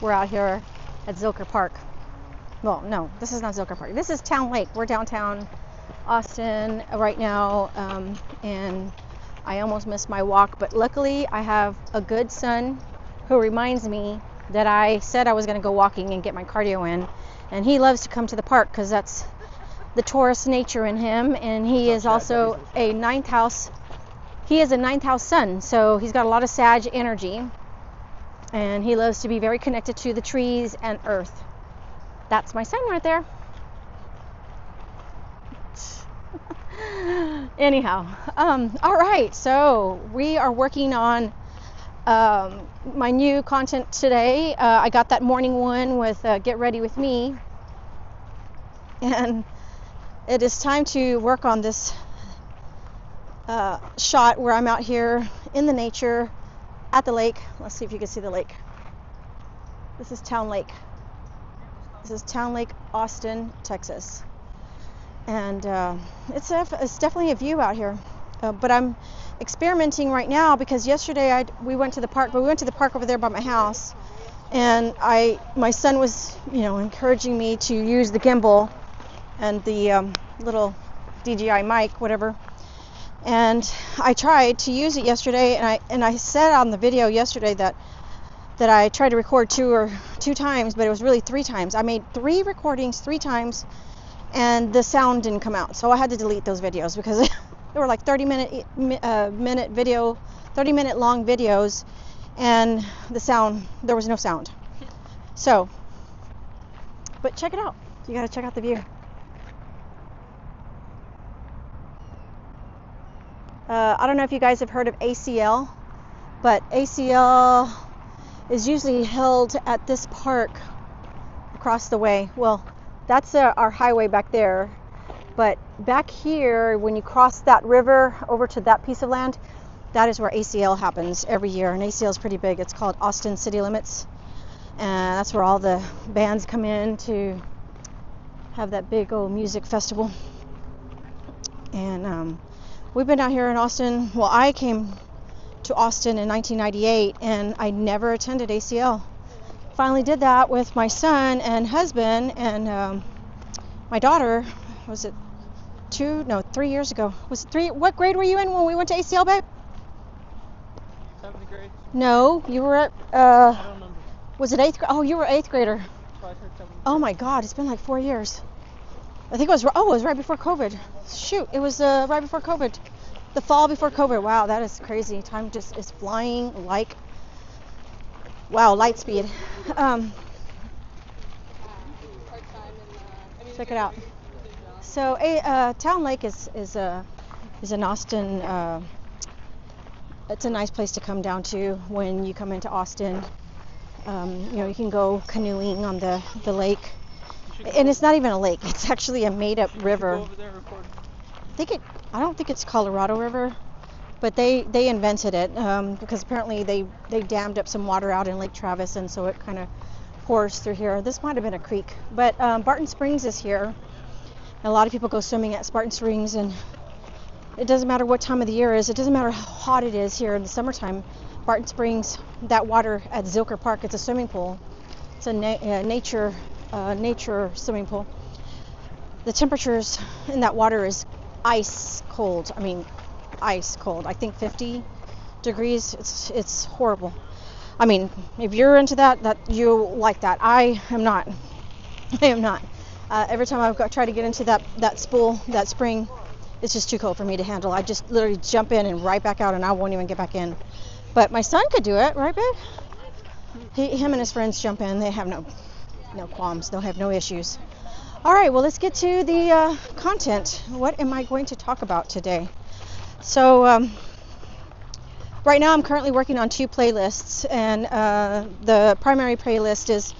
We're out here at Zilker Park. Well, no, this is not Zilker Park. This is Town Lake. We're downtown Austin right now, and I almost missed my walk, but luckily I have a good son who reminds me that I said I was going to go walking and get my cardio in, and he loves to come to the park because that's the Taurus nature in him, and he is also a ninth house. He is a ninth house sun, so he's got a lot of Sag energy, and he loves to be very connected to the trees and earth. That's my son right there. Anyhow, all right, so we are working on my new content today. I got that morning one with Get Ready With Me, and it is time to work on this shot where I'm out here in the nature at the lake. Let's see if you can see the lake. This is Town Lake. This is Town Lake, Austin, Texas. And it's definitely a view out here. But I'm experimenting right now because yesterday we went to the park, but we went to the park over there by my house. And my son was, encouraging me to use the gimbal and the little DJI mic, whatever. And I tried to use it yesterday, and I said on the video yesterday that I tried to record two times, but it was really 3 times. I made 3 recordings 3 times, and the sound didn't come out. So I had to delete those videos because they were like 30-minute long videos, and there was no sound. So, but check it out. You got to check out the view. I don't know if you guys have heard of ACL, but ACL is usually held at this park across the way. Well, that's our highway back there, but back here, when you cross that river over to that piece of land, that is where ACL happens every year. And ACL is pretty big. It's called Austin City Limits, and that's where all the bands come in to have that big old music festival. And we've been out here in Austin. Well, I came to Austin in 1998, and I never attended ACL. Finally did that with my son and husband, and my daughter. Was it 3 years ago? Was it 3? What grade were you in when we went to ACL, babe? 7th grade. No, you were at I don't remember. Was it 8th grade? Oh, you were 8th grader. So Oh my God, it's been like 4 years. I think it was right before COVID. Shoot, it was right before COVID. The fall before COVID. Wow, that is crazy. Time just is flying like, wow, light speed. Check it out. So, Town Lake is an Austin. It's a nice place to come down to when you come into Austin. You can go canoeing on the lake. And it's not even a lake. It's actually a made-up river. Go over there and record. I don't think it's Colorado River, but they invented it because apparently they dammed up some water out in Lake Travis, and so it kind of pours through here. This might have been a creek, but Barton Springs is here. A lot of people go swimming at Barton Springs, and it doesn't matter what time of the year it is. It doesn't matter how hot it is here in the summertime. Barton Springs, that water at Zilker Park, it's a swimming pool. It's a nature swimming pool. The temperatures in that water is ice cold. I mean, ice cold. I think 50 degrees. It's horrible. I mean, if you're into that you like that. I am not. I am not. Every time I've tried to get into that spring, it's just too cold for me to handle. I just literally jump in and right back out, and I won't even get back in. But my son could do it, right, babe? Him and his friends jump in. They have no qualms. They'll have no issues. All right, well, let's get to the content. What am I going to talk about today? So right now I'm currently working on 2 playlists, and the primary playlist is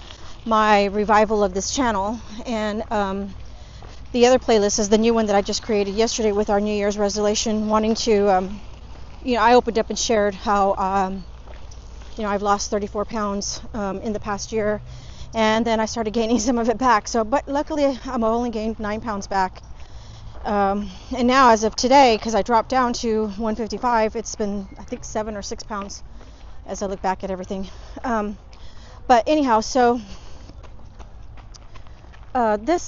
my revival of this channel, and the other playlist is the new one that I just created yesterday with our New Year's resolution, wanting to, I opened up and shared how, I've lost 34 pounds in the past year. And then I started gaining some of it back. But luckily, I've only gained 9 pounds back. And now, as of today, because I dropped down to 155, it's been, I think, 7 or 6 pounds as I look back at everything. But But anyhow, so the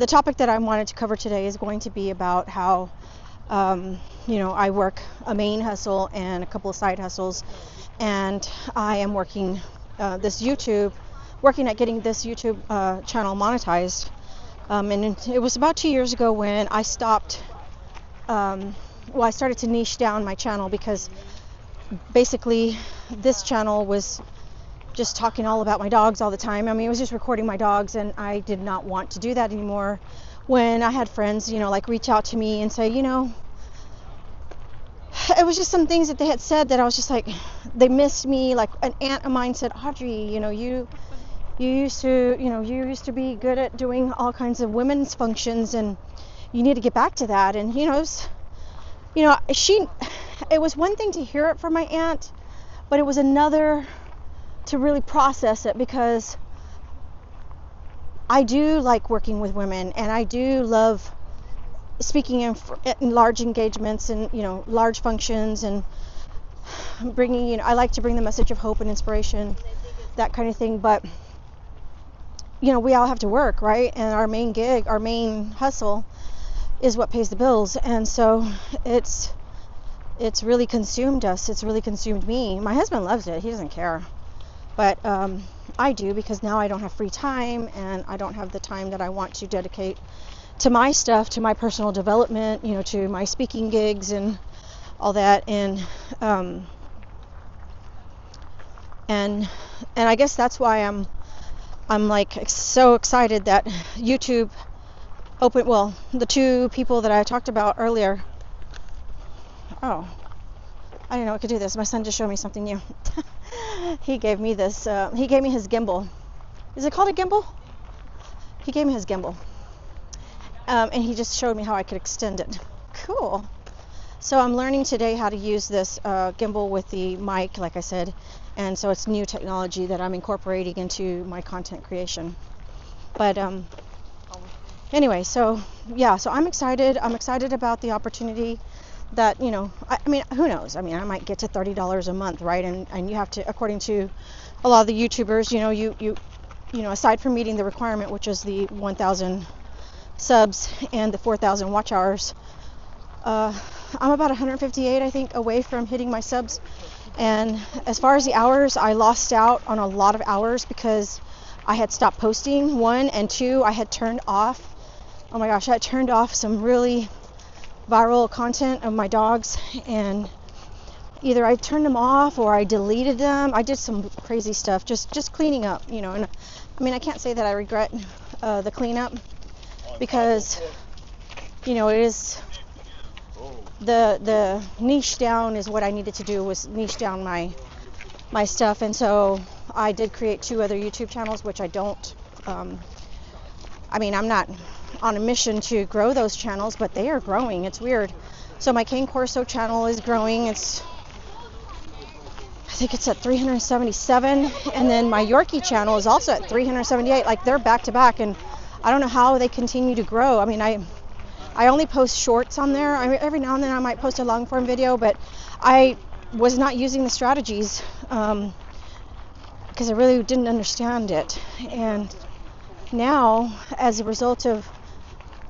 topic that I wanted to cover today is going to be about how, I work a main hustle and a couple of side hustles, and I am working at getting this YouTube channel monetized. And it was about 2 years ago when I stopped. I started to niche down my channel because basically this channel was just talking all about my dogs all the time. I mean, it was just recording my dogs, and I did not want to do that anymore. When I had friends, like reach out to me and say, it was just some things that they had said that I was just like, they missed me. Like an aunt of mine said, Audrey, you used to be good at doing all kinds of women's functions, and you need to get back to that. And it was one thing to hear it from my aunt, but it was another to really process it, because I do like working with women, and I do love speaking in large engagements and large functions, and bringing I like to bring the message of hope and inspiration, that kind of thing. But we all have to work, right? And our main gig, our main hustle is what pays the bills. And so it's really consumed us. It's really consumed me. My husband loves it. He doesn't care. But I do, because now I don't have free time, and I don't have the time that I want to dedicate to my stuff, to my personal development, to my speaking gigs and all that. And I guess that's why I'm like so excited that YouTube opened. Well, the two people that I talked about earlier. Oh, I didn't know I could do this. My son just showed me something new. He gave me this. He gave me his gimbal. Is it called a gimbal? He gave me his gimbal. And he just showed me how I could extend it. Cool. So I'm learning today how to use this gimbal with the mic, like I said. And so it's new technology that I'm incorporating into my content creation. But anyway, so I'm excited. I'm excited about the opportunity that, I mean, who knows? I mean, I might get to $30 a month, right? And you have to, according to a lot of the YouTubers, you aside from meeting the requirement, which is the 1,000 subs and the 4,000 watch hours, I'm about 158, I think, away from hitting my subs. And as far as the hours, I lost out on a lot of hours because I had stopped posting, 1, and 2, I had turned off. Oh my gosh, I had turned off some really viral content of my dogs, and either I turned them off or I deleted them. I did some crazy stuff, just cleaning up, and I mean, I can't say that I regret the cleanup, because it is the niche down is what I needed to do, was niche down my stuff. And so I did create 2 other YouTube channels, which I don't I mean, I'm not on a mission to grow those channels, but they are growing. It's weird. So my Cane Corso channel is growing. I think it's at 377, and then my Yorkie channel is also at 378. Like, they're back to back, and I don't know how they continue to grow. I mean, I only post shorts on there. I mean, every now and then I might post a long form video, but I was not using the strategies because I really didn't understand it. And now, as a result of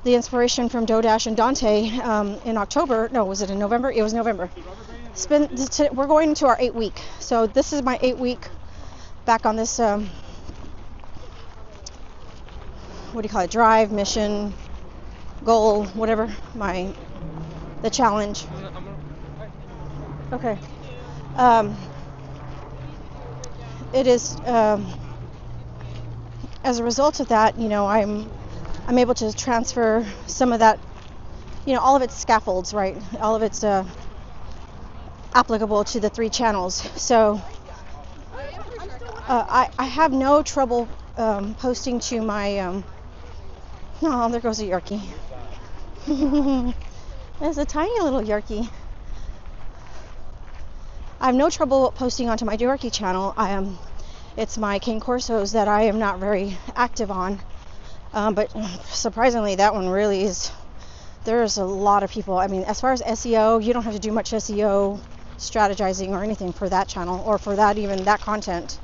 the inspiration from Dodash and Dante in October, no, was it in November? It was November. We're going into our 8 week. So this is my 8 week back on this, what do you call it? Drive, mission, goal, whatever, the challenge. Okay. It is, as a result of that, I'm able to transfer some of that, all of its scaffolds, right? All of it's applicable to the 3 channels. So I have no trouble posting to my, oh, there goes a Yorkie. There's a tiny little Yorkie. I have no trouble posting onto my Yorkie channel. It's my Cane Corsos that I am not very active on. But surprisingly, that one really is. There's a lot of people. I mean, as far as SEO, you don't have to do much SEO strategizing or anything for that channel, or for that, even that content.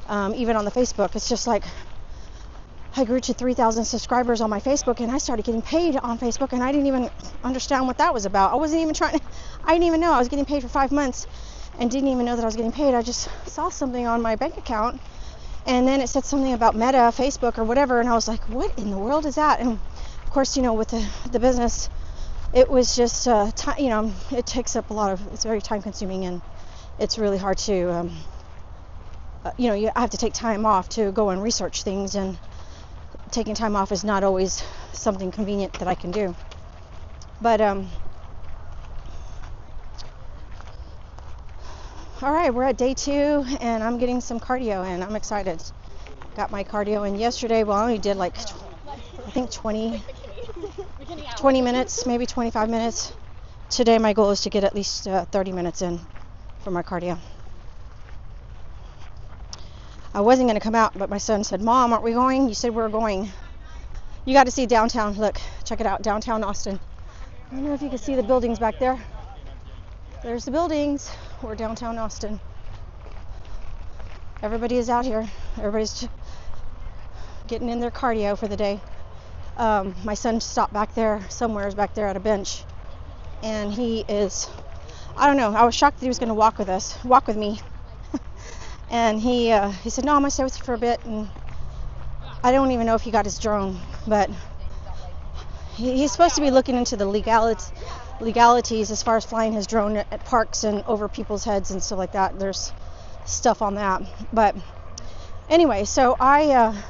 even on the Facebook. It's just like I grew to 3,000 subscribers on my Facebook, and I started getting paid on Facebook, and I didn't even understand what that was about. I didn't even know I was getting paid for 5 months and didn't even know that I was getting paid. I just saw something on my bank account, and then it said something about Meta, Facebook, or whatever, and I was like, what in the world is that? And of course, with the business, it was just time, it takes up it's very time consuming, and it's really hard to, I have to take time off to go and research things, and taking time off is not always something convenient that I can do. But all right, we're at day 2, and I'm getting some cardio in. I'm excited. Got my cardio in yesterday. Well, I only did I think 20 minutes, maybe 25 minutes. Today my goal is to get at least 30 minutes in for my cardio. I wasn't going to come out, but my son said, Mom, aren't we going? You said we were going. You got to see downtown. Look, check it out, downtown Austin. I don't know if you can see the buildings back there. There's the buildings. We're downtown Austin. Everybody is out here. Everybody's getting in their cardio for the day. My son stopped back there, somewhere back there at a bench, and he is, I don't know, I was shocked that he was going to walk with me. And he said, no, I'm going to stay with you for a bit. And I don't even know if he got his drone, but he's supposed to be looking into the legalities as far as flying his drone at parks and over people's heads and stuff like that. There's stuff on that. But anyway, so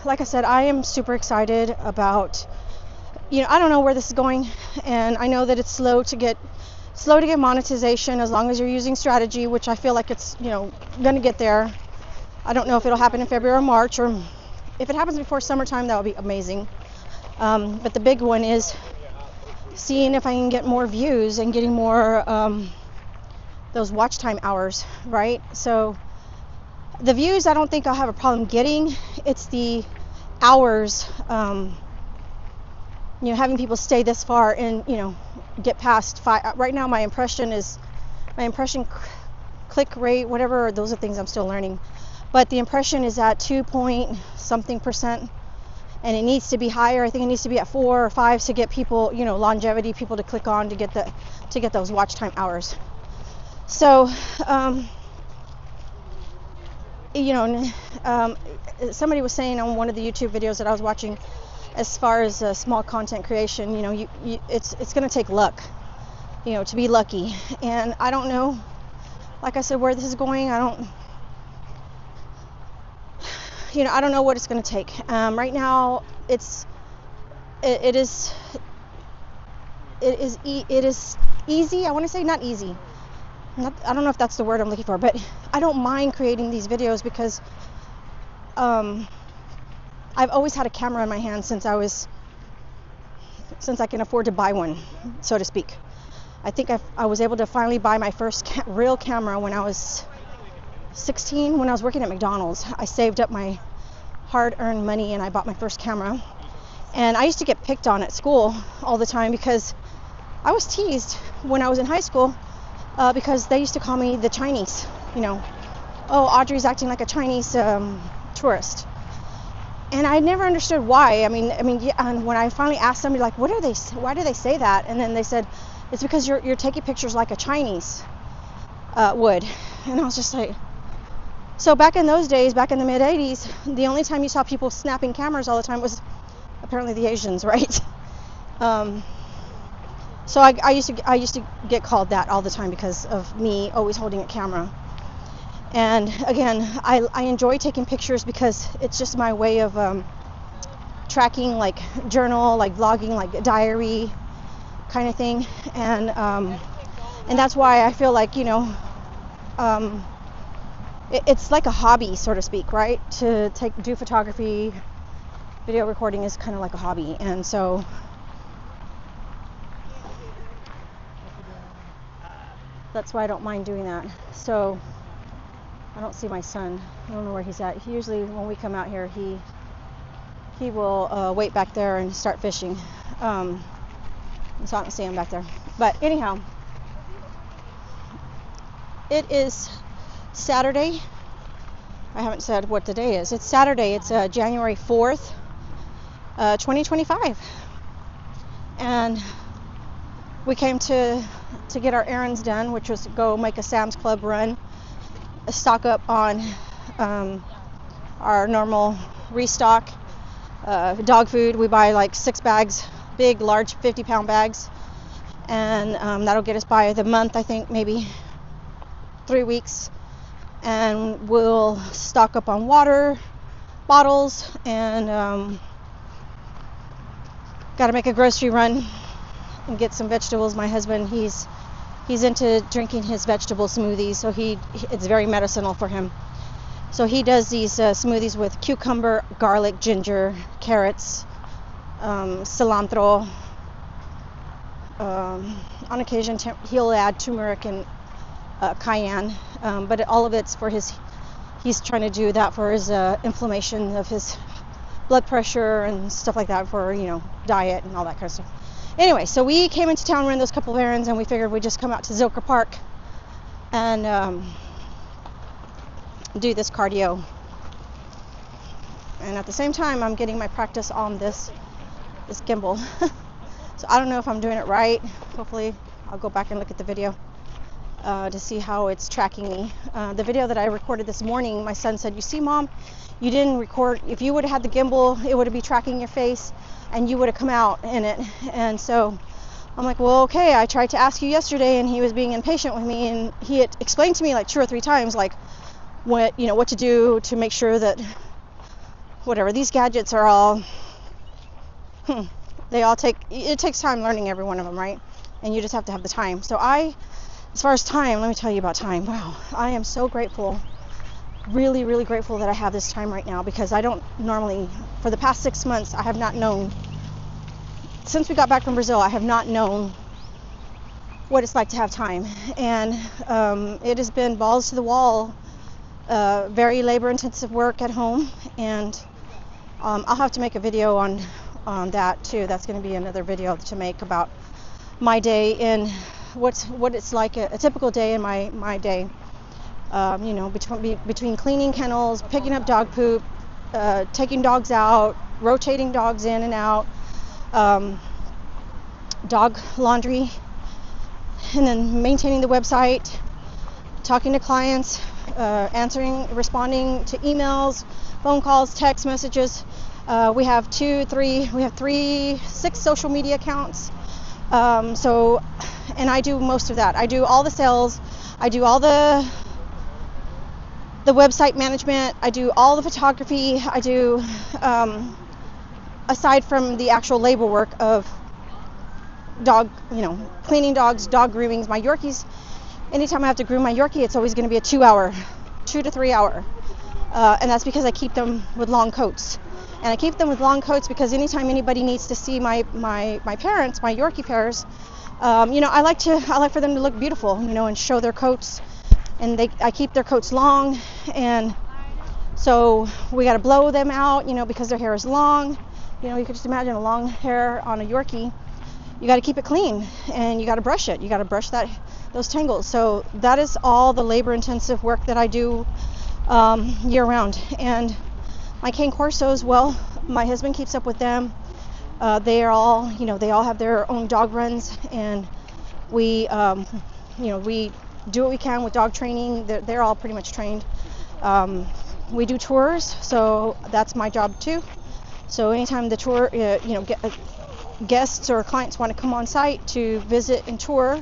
like I said, I am super excited about, I don't know where this is going, and I know that it's slow to get monetization as long as you're using strategy, which I feel like it's, going to get there. I don't know if it'll happen in February or March, or if it happens before summertime, that would be amazing. But the big one is seeing if I can get more views and getting more those watch time hours, right? So the views, I don't think I'll have a problem getting. It's the hours, having people stay this far and, get past 5. Right now, my impression click rate, whatever, those are things I'm still learning. But the impression is at 2.something%, and it needs to be higher. I think it needs to be at 4 or 5 to get people, longevity, people to click on to get those watch time hours. So, somebody was saying on one of the YouTube videos that I was watching, as far as small content creation, it's going to take luck, to be lucky. And I don't know, like I said, where this is going. I don't know what it's going to take. Right now, it is easy. I want to say not easy. I don't know if that's the word I'm looking for, but I don't mind creating these videos because I've always had a camera in my hand since I can afford to buy one, so to speak. I think I was able to finally buy my first real camera when I was 16, when I was working at McDonald's. I saved up my hard-earned money and I bought my first camera. And I used to get picked on at school all the time because I was teased when I was in high school because they used to call me the Chinese. Oh, Audrey's acting like a Chinese tourist. And I never understood why. I mean, yeah, and when I finally asked somebody, like, why do they say that? And then they said, it's because you're taking pictures like a Chinese would. And I was just like, so back in those days, back in the mid 80s, the only time you saw people snapping cameras all the time was apparently the Asians, right? So I used to get called that all the time because of me always holding a camera. And again, I enjoy taking pictures because it's just my way of tracking, like journal, like vlogging, like a diary kind of thing. And that's why I feel like, it's like a hobby, so to speak, right? To do photography, video recording is kind of like a hobby. And so that's why I don't mind doing that. So I don't see my son. I don't know where he's at. He usually, when we come out here, he will wait back there and start fishing. So I don't see him back there. But anyhow, it is Saturday. I haven't said what the day is. It's Saturday. It's January 4th, 2025. And we came to get our errands done, which was go make a Sam's Club run, stock up on our normal restock. Dog food, we buy like 6 bags, big, large 50-pound bags. And that'll get us by the month, I think, maybe 3 weeks. And we'll stock up on water bottles, and got to make a grocery run and get some vegetables. My husband, he's into drinking his vegetable smoothies, so it's very medicinal for him. So he does these smoothies with cucumber, garlic, ginger, carrots, cilantro. On occasion he'll add turmeric and cayenne, but all of it's for he's trying to do that for his inflammation of his blood pressure and stuff like that, for diet and all that kind of stuff. Anyway, so we came into town, ran those couple of errands, and we figured we'd just come out to Zilker Park and do this cardio. And at the same time, I'm getting my practice on this gimbal. So I don't know if I'm doing it right. Hopefully I'll go back and look at the video to see how it's tracking me. The video that I recorded this morning, my son said, "You see, Mom, you didn't record. If you would have had the gimbal, it would be tracking your face and you would have come out in it." And so I'm like, well, okay, I tried to ask you yesterday, and he was being impatient with me, and he had explained to me like 2 or 3 times like what to do to make sure that whatever, these gadgets are all it takes time learning every one of them, right? And you just have to have the time. So as far as time, let me tell you about time. Wow, I am so grateful, really, really grateful that I have this time right now, because I don't normally, for the past 6 months, I have not known, since we got back from Brazil, I have not known what it's like to have time. And it has been balls to the wall, very labor intensive work at home, and I'll have to make a video on that too. That's going to be another video to make about my day and what it's like a typical day in my day. Between cleaning kennels, picking up dog poop, taking dogs out, rotating dogs in and out, dog laundry, and then maintaining the website, talking to clients, responding to emails, phone calls, text messages. We have 6 social media accounts. And I do most of that. I do all the sales. I do all the website management. I do all the photography. I do, aside from the actual labor work of dog, cleaning dogs, dog groomings, my Yorkies. Anytime I have to groom my Yorkie, it's always going to be a 2 to 3 hour. And that's because I keep them with long coats. And I keep them with long coats because anytime anybody needs to see my parents, my Yorkie pairs, I like for them to look beautiful, and show their coats. And I keep their coats long, and so we got to blow them out, because their hair is long. You could just imagine a long hair on a Yorkie. You got to keep it clean, and you got to brush it. You got to brush those tangles. So that is all the labor-intensive work that I do year-round. And my cane corsos, well, my husband keeps up with them. They are all, they all have their own dog runs, and we, we do what we can with dog training. They're all pretty much trained. We do tours, so that's my job too. So anytime the tour, guests or clients want to come on site to visit and tour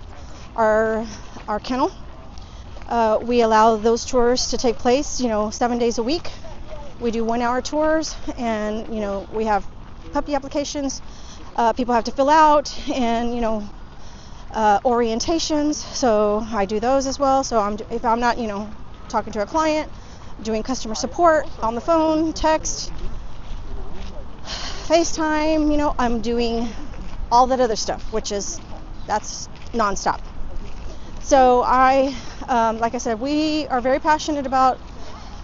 our kennel, we allow those tours to take place, 7 days a week. We do 1-hour tours, and we have puppy applications people have to fill out, and orientations. So I do those as well. So if I'm not talking to a client, doing customer support on the phone, text, FaceTime, I'm doing all that other stuff, that's nonstop. So like I said, we are very passionate about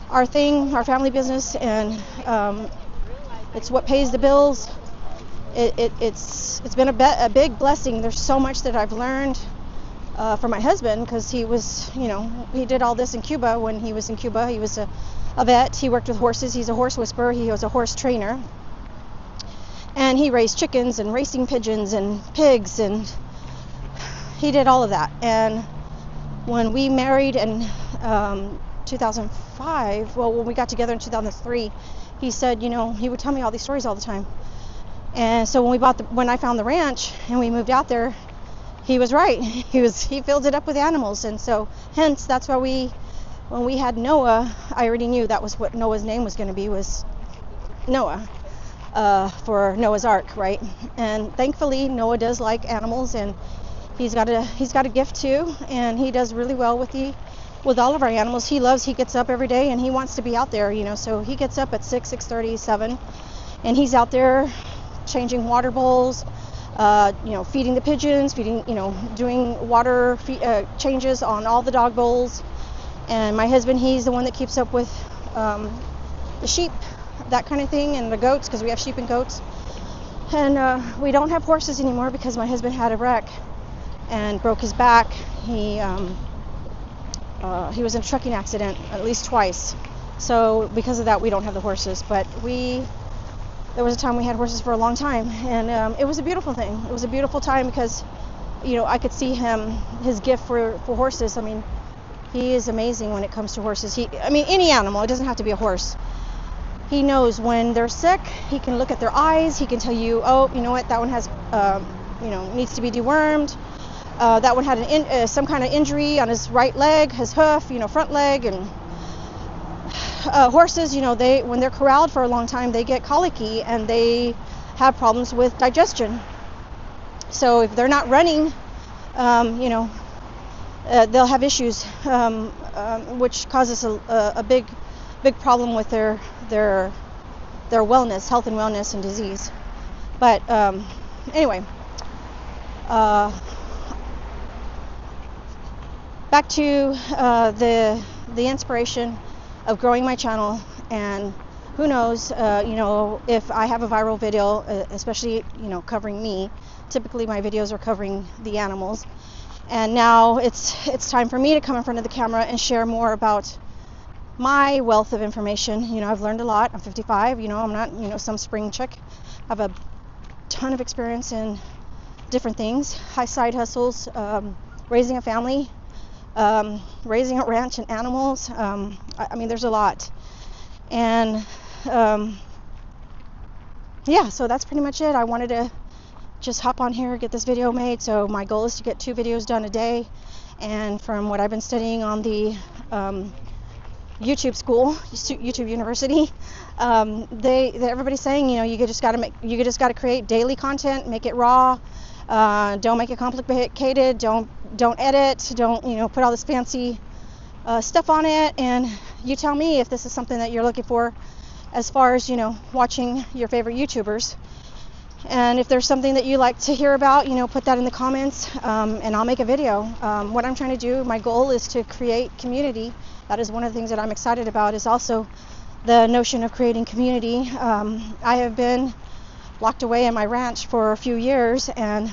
our family business, and it's what pays the bills. It's been a big blessing. There's so much that I've learned from my husband, because he was, he did all this in Cuba. When he was in Cuba, he was a vet. He worked with horses. He's a horse whisperer. He was a horse trainer. And he raised chickens and racing pigeons and pigs, and he did all of that. And when we married in 2005, well, when we got together in 2003, he said, he would tell me all these stories all the time. And so when I found the ranch and we moved out there, he was right. He filled it up with animals. And so hence that's why when we had Noah, I already knew that was what Noah's name was going to be, was Noah, for Noah's Ark, right? And thankfully Noah does like animals, and he's got a gift too, and he does really well with all of our animals. He gets up every day and he wants to be out there, so he gets up at 6:30, 7, and he's out there changing water bowls, feeding the pigeons, doing water changes on all the dog bowls. And my husband, he's the one that keeps up with the sheep, that kind of thing, and the goats, because we have sheep and goats. And we don't have horses anymore because my husband had a wreck and broke his back. He was in a trucking accident at least twice. So because of that, we don't have the horses. But there was a time we had horses for a long time, and it was a beautiful thing. It was a beautiful time because, I could see his gift for horses. I mean, he is amazing when it comes to horses. Any animal. It doesn't have to be a horse. He knows when they're sick. He can look at their eyes. He can tell you, oh, you know what, that one has, needs to be dewormed. That one had some kind of injury on his right leg, his hoof, front leg. And horses, when they're corralled for a long time, they get colicky and they have problems with digestion. So if they're not running, they'll have issues, which causes a big problem with their wellness, health and wellness and disease. But anyway, back to the inspiration of growing my channel. And who knows, if I have a viral video, especially covering me. Typically my videos are covering the animals, and now it's time for me to come in front of the camera and share more about my wealth of information. I've learned a lot. I'm 55. I'm not some spring chick. I have a ton of experience in different things, high side hustles, raising a family, raising a ranch and animals. There's a lot. And so that's pretty much it. I wanted to just hop on here, get this video made. So my goal is to get 2 videos done a day. And from what I've been studying on the YouTube school, YouTube University, everybody's saying, you just got to create daily content, make it raw, don't make it complicated, don't edit, don't put all this fancy stuff on it. And you tell me if this is something that you're looking for as far as watching your favorite YouTubers. And if there's something that you like to hear about, put that in the comments, and I'll make a video. What I'm trying to do, my goal is to create community. That is one of the things that I'm excited about, is also the notion of creating community. I have been locked away in my ranch for a few years, and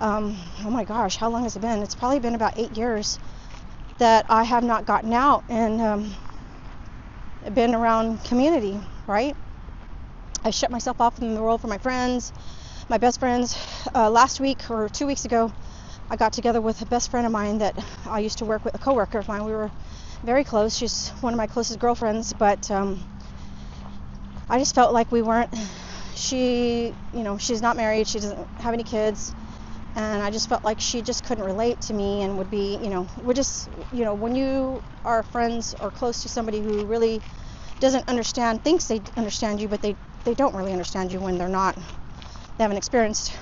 oh my gosh, how long has it been? It's probably been about 8 years that I have not gotten out and been around community, right? I shut myself off from the world for my friends, my best friends. Last week or 2 weeks ago, I got together with a best friend of mine that I used to work with, a coworker of mine. We were very close. She's one of my closest girlfriends, but I just felt like we weren't. She's not married. She doesn't have any kids, and I just felt like she just couldn't relate to me and would be, we're just, when you are friends or close to somebody who really doesn't understand, thinks they understand you, but they don't really understand you when they're not. They haven't experienced,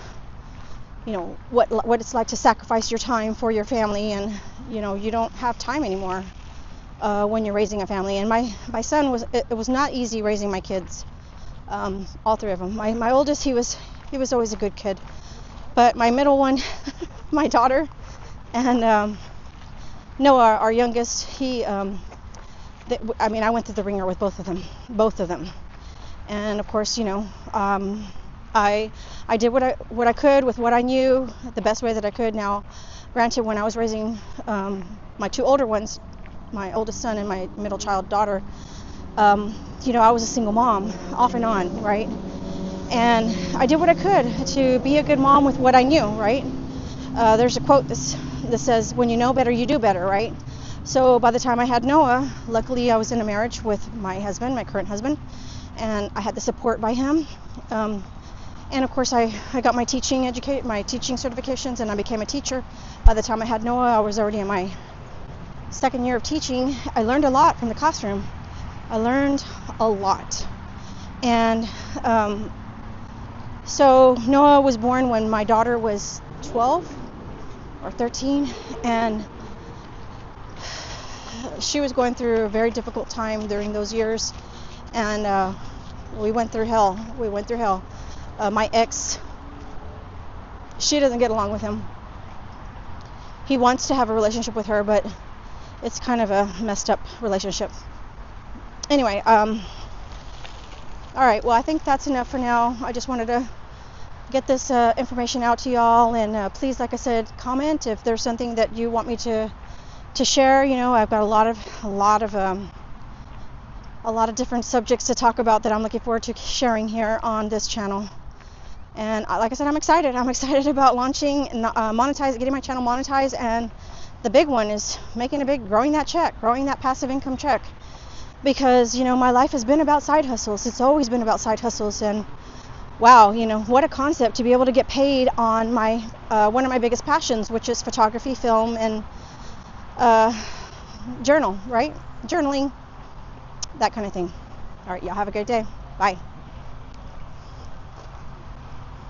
what it's like to sacrifice your time for your family, and you don't have time anymore when you're raising a family. And my son it was not easy raising my kids, all 3 of them. My oldest, he was always a good kid, but my middle one, my daughter, and Noah, our youngest, I went through the ringer with both of them. And of course, I did what I could with what I knew, the best way that I could. Now, granted, when I was raising my 2 older ones, my oldest son and my middle child daughter, I was a single mom off and on, right? And I did what I could to be a good mom with what I knew, right? There's a quote that says, when you know better, you do better, right? So by the time I had Noah, luckily I was in a marriage with my husband, my current husband, and I had the support by him. And of course, I got my teaching certifications, and I became a teacher. By the time I had Noah, I was already in my second year of teaching. I learned a lot from the classroom. I learned a lot. And so Noah was born when my daughter was 12 or 13, and she was going through a very difficult time during those years, and we went through hell. My ex, she doesn't get along with him. He wants to have a relationship with her, but it's kind of a messed up relationship. Anyway, all right, well, I think that's enough for now. I just wanted to get this information out to y'all, and please, like I said, comment if there's something that you want me to share. I've got a lot of different subjects to talk about that I'm looking forward to sharing here on this channel. And like I said, I'm excited about launching, getting my channel monetized, and the big one is growing that passive income check. Because, my life has been about side hustles. It's always been about side hustles, and wow, what a concept to be able to get paid on my one of my biggest passions, which is photography, film, and journaling, that kind of thing. All right, y'all have a great day. Bye.